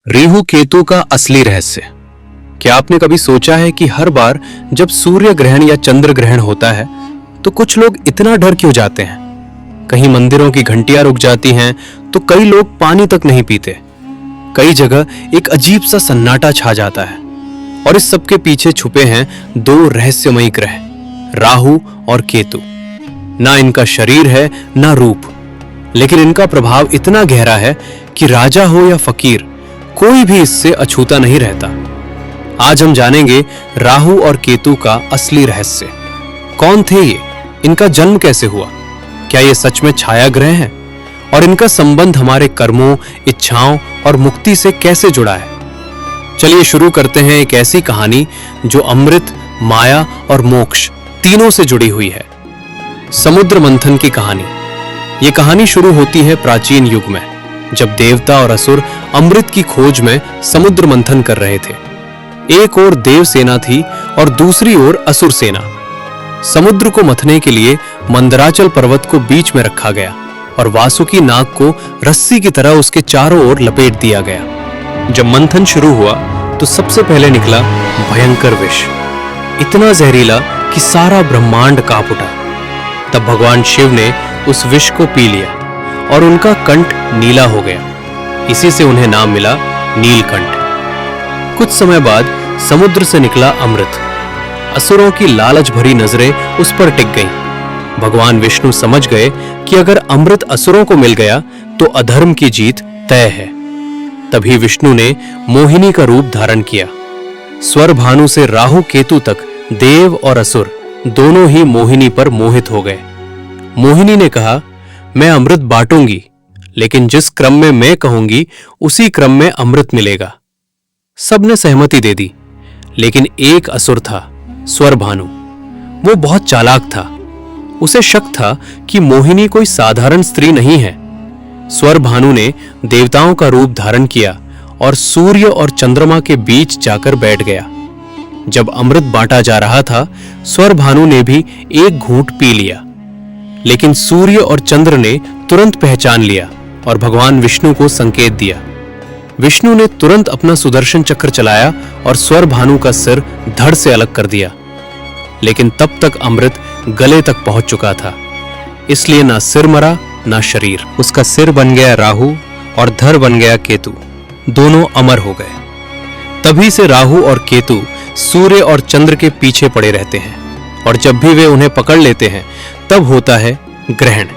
रेहू केतु का असली रहस्य। क्या आपने कभी सोचा है कि हर बार जब सूर्य ग्रहण या चंद्र ग्रहण होता है तो कुछ लोग इतना डर क्यों जाते हैं? कहीं मंदिरों की घंटियां रुक जाती हैं तो कई लोग पानी तक नहीं पीते। कई जगह एक अजीब सा सन्नाटा छा जाता है और इस सब के पीछे छुपे हैं दो रहस्यमयी ग्रह, राहु और केतु। ना इनका शरीर है ना रूप, लेकिन इनका प्रभाव इतना गहरा है कि राजा हो या फकीर, कोई भी इससे अछूता नहीं रहता। आज हम जानेंगे राहु और केतु का असली रहस्य। कौन थे ये? इनका जन्म कैसे हुआ? क्या ये सच में छाया ग्रह हैं? और इनका संबंध हमारे कर्मों, इच्छाओं और मुक्ति से कैसे जुड़ा है? चलिए शुरू करते हैं एक ऐसी कहानी जो अमृत, माया और मोक्ष तीनों से जुड़ी हुई है। समुद्र मंथन की कहानी। ये कहानी शुरू होती है प्राचीन युग में, जब देवता और असुर अमृत की खोज में समुद्र मंथन कर रहे थे। एक ओर देव सेना थी और दूसरी ओर असुर सेना। समुद्र को मथने के लिए मंदराचल पर्वत को बीच में रखा गया और वासुकी नाग को रस्सी की तरह उसके चारों ओर लपेट दिया गया। जब मंथन शुरू हुआ तो सबसे पहले निकला भयंकर विष, इतना जहरीला कि सारा ब्रह्मांड कांप उठा। तब भगवान शिव ने उस विष को पी लिया और उनका कंठ नीला हो गया। इसी से उन्हें नाम मिला नीलकंठ। कुछ समय बाद समुद्र से निकला अमृत। असुरों की लालच भरी नजरें उस पर टिक गईं। भगवान विष्णु समझ गए कि अगर अमृत असुरों को मिल गया तो अधर्म की जीत तय है। तभी विष्णु ने मोहिनी का रूप धारण किया। स्वर भानु से राहु केतु तक देव और असुर दोनों ही मोहिनी पर मोहित हो गए। मोहिनी ने कहा, मैं अमृत बांटूंगी, लेकिन जिस क्रम में मैं कहूंगी उसी क्रम में अमृत मिलेगा। सबने सहमति दे दी, लेकिन एक असुर था, स्वर भानु। वो बहुत चालाक था। उसे शक था कि मोहिनी कोई साधारण स्त्री नहीं है। स्वर भानु ने देवताओं का रूप धारण किया और सूर्य और चंद्रमा के बीच जाकर बैठ गया। जब अमृत बांटा जा रहा था, स्वर भानु ने भी एक घूंट पी लिया, लेकिन सूर्य और चंद्र ने तुरंत पहचान लिया और भगवान विष्णु को संकेत दिया। विष्णु ने तुरंत अपना सुदर्शन चक्र चलाया और स्वर भानु का सिर धड़ से अलग कर दिया। लेकिन तब तक अमृत गले तक पहुंच चुका था, इसलिए ना सिर मरा ना शरीर। उसका सिर बन गया राहु और धड़ बन गया केतु। दोनों अमर हो गए। तभी से राहु और केतु सूर्य और चंद्र के पीछे पड़े रहते हैं और जब भी वे उन्हें पकड़ लेते हैं तब होता है ग्रहण।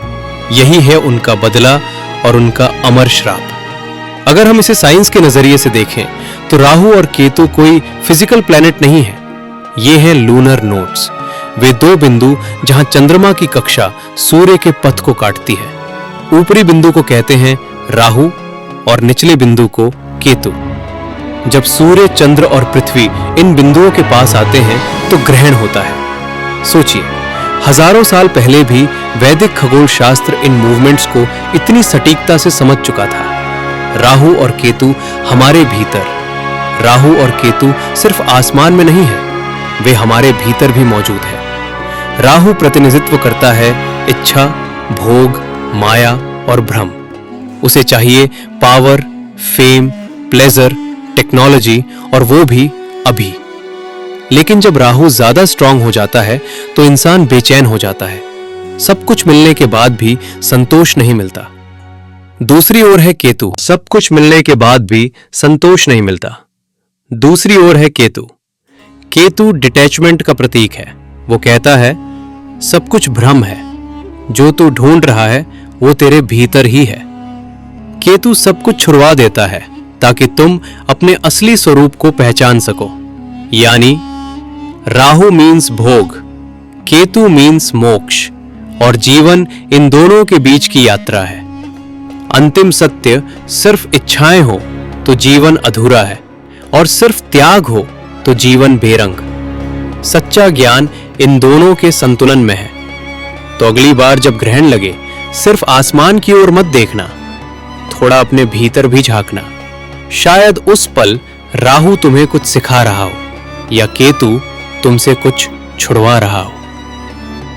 यही है उनका बदला और उनका अमर श्राप। अगर हम इसे साइंस के नजरिए से देखें तो राहु और केतु कोई फिजिकल प्लैनेट नहीं है। ये हैं लूनर नोड्स, वे दो बिंदु जहां चंद्रमा की कक्षा सूर्य के पथ को काटती है। ऊपरी बिंदु को कहते हैं राहु और निचले बिंदु को केतु। जब सूर्य, चंद्र और पृथ्वी इन बिंदुओं के पास आते हैं तो ग्रहण होता है। सोचिए, हजारों साल पहले भी वैदिक खगोल शास्त्र इन मूवमेंट्स को इतनी सटीकता से समझ चुका था। राहु और केतु हमारे भीतर। राहु और केतु सिर्फ आसमान में नहीं है, वे हमारे भीतर भी मौजूद है। राहु प्रतिनिधित्व करता है इच्छा, भोग, माया और भ्रम। उसे चाहिए पावर, फेम, प्लेजर, टेक्नोलॉजी, और वो भी अभी। लेकिन जब राहु ज्यादा स्ट्रांग हो जाता है तो इंसान बेचैन हो जाता है। सब कुछ मिलने के बाद भी संतोष नहीं मिलता। दूसरी ओर है केतु। सब कुछ मिलने के बाद भी संतोष नहीं मिलता। दूसरी ओर है केतु। केतु डिटैचमेंट का प्रतीक है। वो कहता है, सब कुछ भ्रम है, जो तू ढूंढ रहा है वो तेरे भीतर ही है। केतु सब कुछ छुड़वा देता है ताकि तुम अपने असली स्वरूप को पहचान सको। यानी राहु मीन्स भोग, केतु मीन्स मोक्ष, और जीवन इन दोनों के बीच की यात्रा है। अंतिम सत्य सिर्फ इच्छाएं हो तो जीवन अधूरा है, और सिर्फ त्याग हो तो जीवन बेरंग। सच्चा ज्ञान इन दोनों के संतुलन में है। तो अगली बार जब ग्रहण लगे, सिर्फ आसमान की ओर मत देखना, थोड़ा अपने भीतर भी झांकना। शायद उस पल राहु तुम्हें कुछ सिखा रहा हो या केतु तुमसे कुछ छुड़वा रहा हो।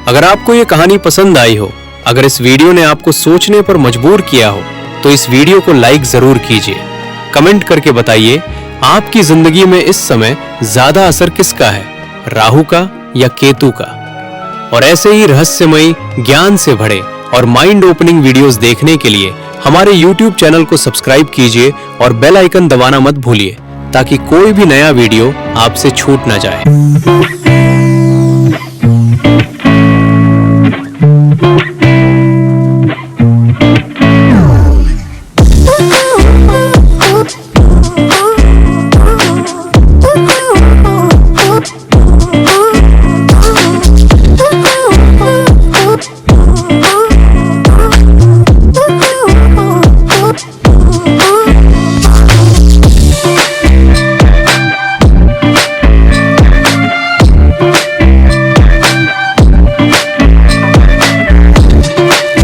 अगर आपको यह कहानी पसंद आई हो, अगर इस वीडियो ने आपको सोचने पर मजबूर किया हो, तो इस वीडियो को लाइक जरूर कीजिए, कमेंट करके बताइए आपकी जिंदगी में इस समय ज्यादा असर किसका है, राहु का या केतु का। और ऐसे ही रहस्यमयी, ज्ञान से भरे और माइंड ओपनिंग वीडियोस देखने के लिए हमारे YouTube चैनल को सब्सक्राइब कीजिए और बेल आइकन दबाना मत भूलिए, ताकि कोई भी नया वीडियो आपसे छूट ना जाए।